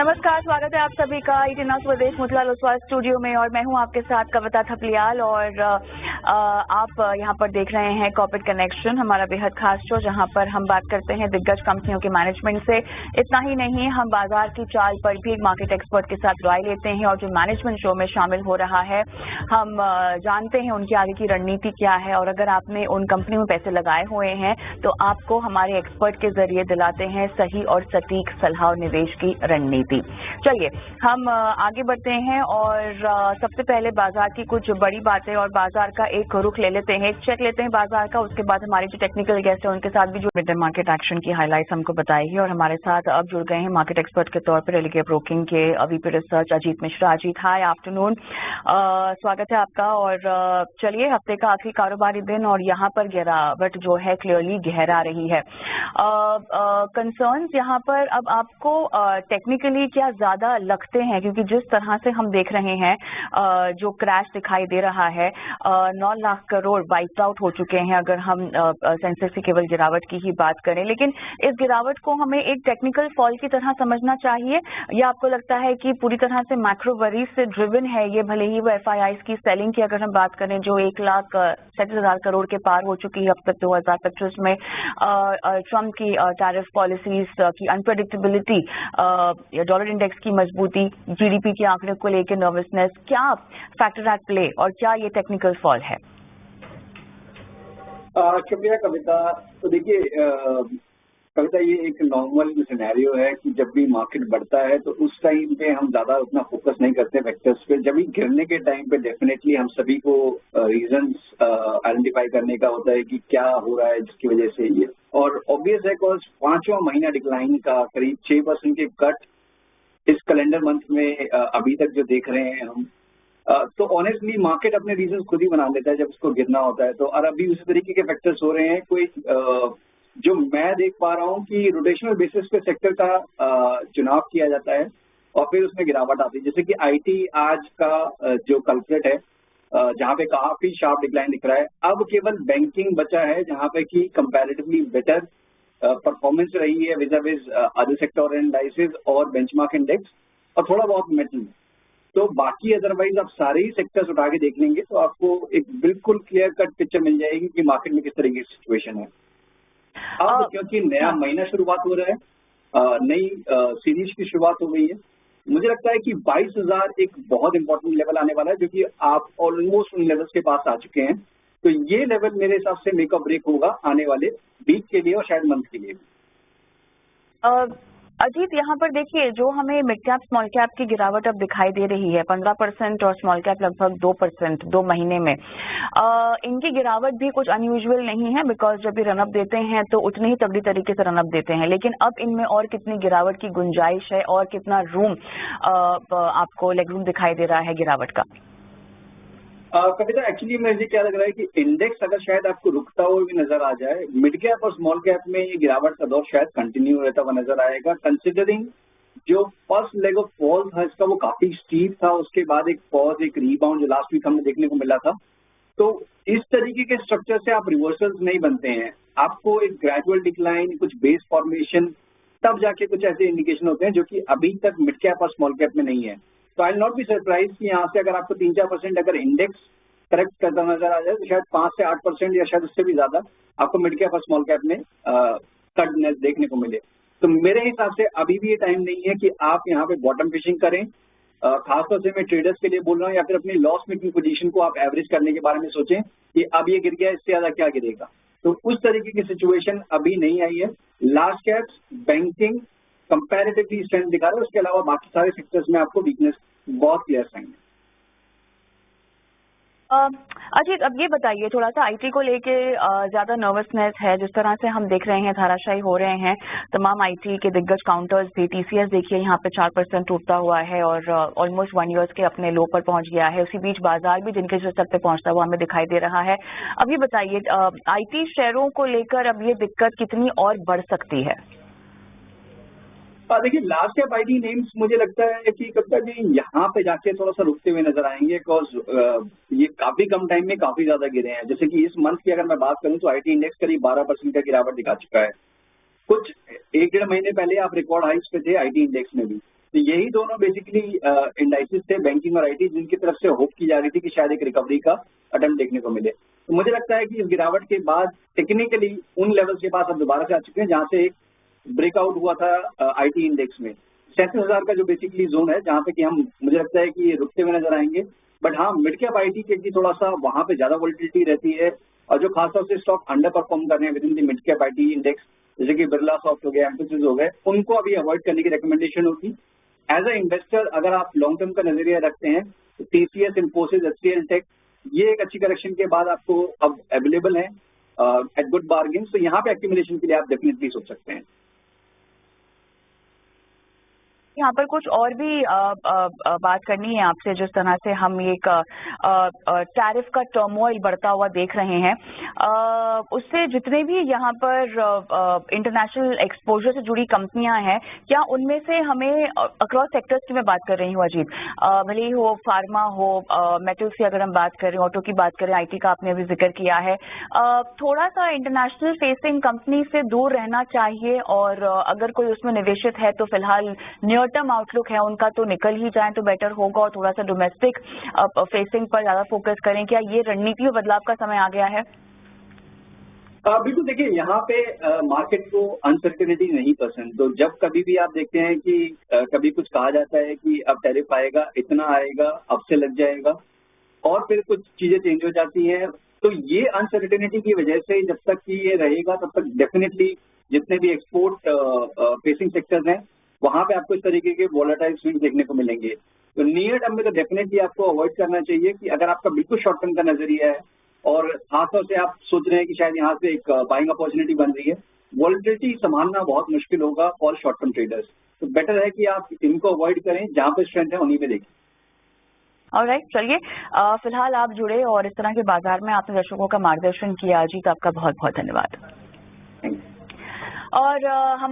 नमस्कार, स्वागत है आप सभी का ईटीना स्वदेश मोतीलाल ओसवाल स्टूडियो में। और मैं हूं आपके साथ कविता थपलियाल और आप यहां पर देख रहे हैं कॉर्पोरेट कनेक्शन, हमारा बेहद खास शो जहां पर हम बात करते हैं दिग्गज कंपनियों के मैनेजमेंट से। इतना ही नहीं, हम बाजार की चाल पर भी मार्केट एक्सपर्ट के साथ राय लेते हैं और जो मैनेजमेंट शो में शामिल हो रहा है हम जानते हैं उनकी आगे की रणनीति क्या है। और अगर आपने उन कंपनियों में पैसे लगाए हुए हैं तो आपको हमारे एक्सपर्ट के जरिए दिलाते हैं सही और सटीक सलाह और निवेश की रणनीति। चलिए हम आगे बढ़ते हैं और सबसे पहले बाजार की कुछ बड़ी बातें और बाजार का एक रुख ले लेते हैं, एक चेक लेते हैं बाजार का। उसके बाद हमारे जो टेक्निकल गेस्ट है उनके साथ भी जो मिड डे मार्केट एक्शन की हाईलाइट्स हमको बताएगी। और हमारे साथ अब जुड़ गए हैं मार्केट एक्सपर्ट के तौर पर एलिगे ब्रोकिंग के वीपी रिसर्च अजीत मिश्रा। अजीत, हाय आफ्टरनून, स्वागत है आपका। और चलिए, हफ्ते का आखिरी कारोबारी दिन और यहाँ पर गिरावट जो है क्लियरली गहरा रही है। कंसर्न्स यहाँ पर अब आपको टेक्निकली क्या ज्यादा लगते हैं, क्योंकि जिस तरह से हम देख रहे हैं जो क्रैश दिखाई दे रहा है, 9 लाख करोड़ वाइप आउट हो चुके हैं अगर हम सेंसेक्स की केवल गिरावट की ही बात करें। लेकिन इस गिरावट को हमें एक टेक्निकल फॉल की तरह समझना चाहिए या आपको लगता है कि पूरी तरह से मैक्रो वरीज से ड्रिवन है ये, भले ही वो एफआईआईज की सेलिंग की अगर हम बात करें जो 1,37,000 करोड़ के पार हो चुकी है अब तक 2025 में, ट्रम्प की टैरिफ पॉलिसीज की अनप्रेडिक्टेबिलिटी, डॉलर इंडेक्स की मजबूती, जीडीपी के आंकड़े को लेकर नर्वसनेस, क्या फैक्टर एट प्ले और क्या ये टेक्निकल फॉल है? शुक्रिया कविता। तो देखिए कविता, ये एक नॉर्मल सिनेरियो है कि जब भी मार्केट बढ़ता है तो उस टाइम पे हम ज्यादा उतना फोकस नहीं करते फैक्टर्स पे। जब भी गिरने के टाइम पे डेफिनेटली हम सभी को रीजंस आइडेंटिफाई करने का होता है कि क्या हो रहा है जिसकी वजह से ये, और ऑब्वियस है बिकॉज 5वां महीना डिक्लाइन का करीब 6% के कट इस कैलेंडर मंथ में अभी तक जो देख रहे हैं हम, तो ऑनेस्टली मार्केट अपने रीजन खुद ही बना लेता है जब उसको गिरना होता है। तो और अभी उसी तरीके के फैक्टर्स हो रहे हैं। कोई जो मैं देख पा रहा हूँ कि रोटेशनल बेसिस पे सेक्टर का चुनाव किया जाता है और फिर उसमें गिरावट आती है। जैसे कि आईटी आज का जो कल्प्रेट है, जहाँ पे काफी शार्प डिक्लाइन दिख रहा है। अब केवल बैंकिंग बचा है जहाँ पे कि कंपैरेटिवली बेटर परफॉर्मेंस रही है विज़ अदर सेक्टर एनालिसिस और बेंचमार्क इंडेक्स, और थोड़ा बहुत मेटल। तो बाकी अदरवाइज आप सारे ही सेक्टर्स उठा के देख लेंगे तो आपको एक बिल्कुल क्लियर कट पिक्चर मिल जाएगी कि मार्केट में किस तरह की सिचुएशन है। अब क्योंकि नया महीना शुरुआत हो रहा है, नई सीरीज की शुरुआत हो गई है, मुझे लगता है कि 22,000 एक बहुत इंपॉर्टेंट लेवल आने वाला है, जो कि आप ऑलमोस्ट उन लेवल्स के पास आ चुके हैं। तो ये लेवल मेरे हिसाब से मेकअप ब्रेक होगा आने वाले वीक के लिए और शायद मंथ के लिए। अजीत, यहाँ पर देखिए जो हमें मिड कैप स्मॉल कैप की गिरावट अब दिखाई दे रही है 15% और स्मॉल कैप लगभग 2% 2 महीने में, इनकी गिरावट भी कुछ अनयूजुअल नहीं है बिकॉज जब भी रनअप देते हैं तो उतने ही तगड़ी तरीके से रनअप देते हैं। लेकिन अब इनमें और कितनी गिरावट की गुंजाइश है और कितना रूम आपको लेग रूम दिखाई दे रहा है गिरावट का? कविता, एक्चुअली मुझे क्या लग रहा है कि इंडेक्स अगर शायद आपको रुकता हुआ भी नजर आ जाए, मिड कैप और स्मॉल कैप में ये गिरावट का दौर शायद कंटिन्यू रहता हुआ नजर आएगा, कंसिडरिंग जो फर्स्ट लेग ऑफ फॉल था इसका वो काफी स्टीप था, उसके बाद एक पॉज, एक रीबाउंड जो लास्ट वीक हमें देखने को मिला था। तो इस तरीके के स्ट्रक्चर से आप रिवर्सल्स नहीं बनते हैं, आपको एक ग्रेजुअल डिक्लाइन, कुछ बेस फॉर्मेशन, तब जाके कुछ ऐसे इंडिकेशन होते हैं जो कि अभी तक मिड कैप और स्मॉल कैप में नहीं है। तो I will not be surprise कि यहाँ से अगर आपको 3-4% अगर इंडेक्स करेक्ट करता नजर आ जाए तो शायद 5 से 8% या शायद उससे भी ज्यादा आपको मिड कैप और स्मॉल कैप में कट देखने को मिले। तो मेरे हिसाब से अभी भी ये टाइम नहीं है कि आप यहाँ पे बॉटम फिशिंग करें। खासतौर से मैं ट्रेडर्स के लिए बोल रहा हूँ, या फिर अपनी लॉस मेकिंग पोजीशन को आप एवरेज करने के बारे में सोचें कि अब ये गिर गया, इससे ज्यादा क्या गिरेगा। तो उस तरीके की सिचुएशन अभी नहीं आई है। Large caps, banking comparatively strength दिखा रहा है, उसके अलावा बाकी सारे सेक्टर्स में आपको वीकनेस बहुत क्लियर साइन है। अजीत, अब ये बताइए, थोड़ा सा आईटी को लेके ज्यादा नर्वसनेस है, जिस तरह से हम देख रहे हैं धाराशायी हो रहे हैं तमाम आईटी के दिग्गज काउंटर्स भी। टीसीएस देखिए यहाँ पे 4% टूटता हुआ है और ऑलमोस्ट 1 ईयर्स के अपने लो पर पहुंच गया है। उसी बीच बाजार भी जिनके स्तर पे पहुंचता हुआ हमें दिखाई दे रहा है। अब ये बताइए आईटी शेयरों को लेकर अब ये दिक्कत कितनी और बढ़ सकती है? देखिए, लार्ज कैप आईटी नेम्स मुझे लगता है कि कब तक यहाँ पे जाके थोड़ा सा रुकते हुए नजर आएंगे, बिकॉज ये काफी कम टाइम में काफी ज्यादा गिरे हैं। जैसे कि इस मंथ की अगर मैं बात करूं तो आईटी इंडेक्स करीब 12% का गिरावट दिखा चुका है। कुछ 1-1.5 महीने पहले आप रिकॉर्ड हाइस पे थे आईटी इंडेक्स में भी। तो यही दोनों बेसिकली इंडाइसिस थे, बैंकिंग और आईटी, जिनकी तरफ से होप की जा रही थी कि शायद एक रिकवरी का अटेम्प्ट देखने को मिले। तो मुझे लगता है कि इस गिरावट के बाद टेक्निकली उन लेवल्स के पास अब दोबारा से आ चुके हैं जहां से एक ब्रेकआउट हुआ था आईटी इंडेक्स में। 37,000 का जो बेसिकली जोन है जहां पे कि हम, मुझे लगता है कि ये रुकते हुए नजर आएंगे। बट हाँ, मिड कैप आईटी के थोड़ा सा वहां पे ज्यादा वोलेटिलिटी रहती है, और जो खासतौर से स्टॉक अंडर परफॉर्म कर रहे हैं with in the mid cap IT index, जैसे कि बिरला सॉफ्ट हो गया, एम्फोसिस हो गए, उनको अभी अवॉइड करने की रिकमेंडेशन होगी। एज अ इन्वेस्टर अगर आप लॉन्ग टर्म का नजरिया रखते हैं तो टीसीएस, इन्फोसिस, एचसीएल टेक, ये एक अच्छी करेक्शन के बाद आपको अब अवेलेबल है एट गुड बार्गेन। तो यहाँ पे एक्यूमुलेशन के लिए आप डेफिनेटली सोच सकते हैं। यहाँ पर कुछ और भी बात करनी है आपसे। जिस तरह से हम एक टैरिफ का टर्मोइल बढ़ता हुआ देख रहे हैं, उससे जितने भी यहाँ पर इंटरनेशनल एक्सपोजर से जुड़ी कंपनियां हैं, क्या उनमें से हमें अक्रॉस सेक्टर्स की मैं बात कर रही हूँ अजीत, भले ही हो फार्मा हो, मेटल्स की अगर हम बात करें, ऑटो की बात करें, आईटी का आपने अभी जिक्र किया है, थोड़ा सा इंटरनेशनल फेसिंग कंपनी से दूर रहना चाहिए, और अगर कोई उसमें निवेशित है तो फिलहाल नियर टर्म आउटलुक है उनका तो निकल ही जाए तो बेटर होगा, और थोड़ा सा डोमेस्टिक फेसिंग पर ज्यादा फोकस करें। क्या ये रणनीति में बदलाव का समय आ गया है? बिल्कुल, देखिए यहाँ पे मार्केट को अनसर्टेनिटी नहीं पसंद। तो जब कभी भी आप देखते हैं कि कभी कुछ कहा जाता है कि अब टैरिफ आएगा, इतना आएगा, अब से लग जाएगा, और फिर कुछ चीजें चेंज हो जाती हैं, तो ये अनसर्टेनिटी की वजह से जब तक कि ये रहेगा तब तक डेफिनेटली जितने भी एक्सपोर्ट फेसिंग सेक्टर्स हैं वहां पे आपको इस तरीके के वोलेटाइल स्विंग देखने को मिलेंगे। तो नियर टर्म में तो डेफिनेटली आपको अवॉइड करना चाहिए कि अगर आपका बिल्कुल शॉर्ट टर्म का नजरिया है और खासतौर से आप सोच रहे हैं कि शायद यहाँ से एक बाइंग अपॉर्चुनिटी बन रही है, वोलेटिलिटी संभालना बहुत मुश्किल होगा फॉर शॉर्ट टर्म ट्रेडर्स। तो बेटर है कि आप इनको अवॉइड करें, जहां पे स्ट्रेंथ है उन्हीं में देखें। ऑलराइट, चलिए, फिलहाल आप जुड़े और इस तरह के बाजार में आपने दर्शकों का मार्गदर्शन किया, अजीत, आपका बहुत बहुत धन्यवाद। Thank you. और हम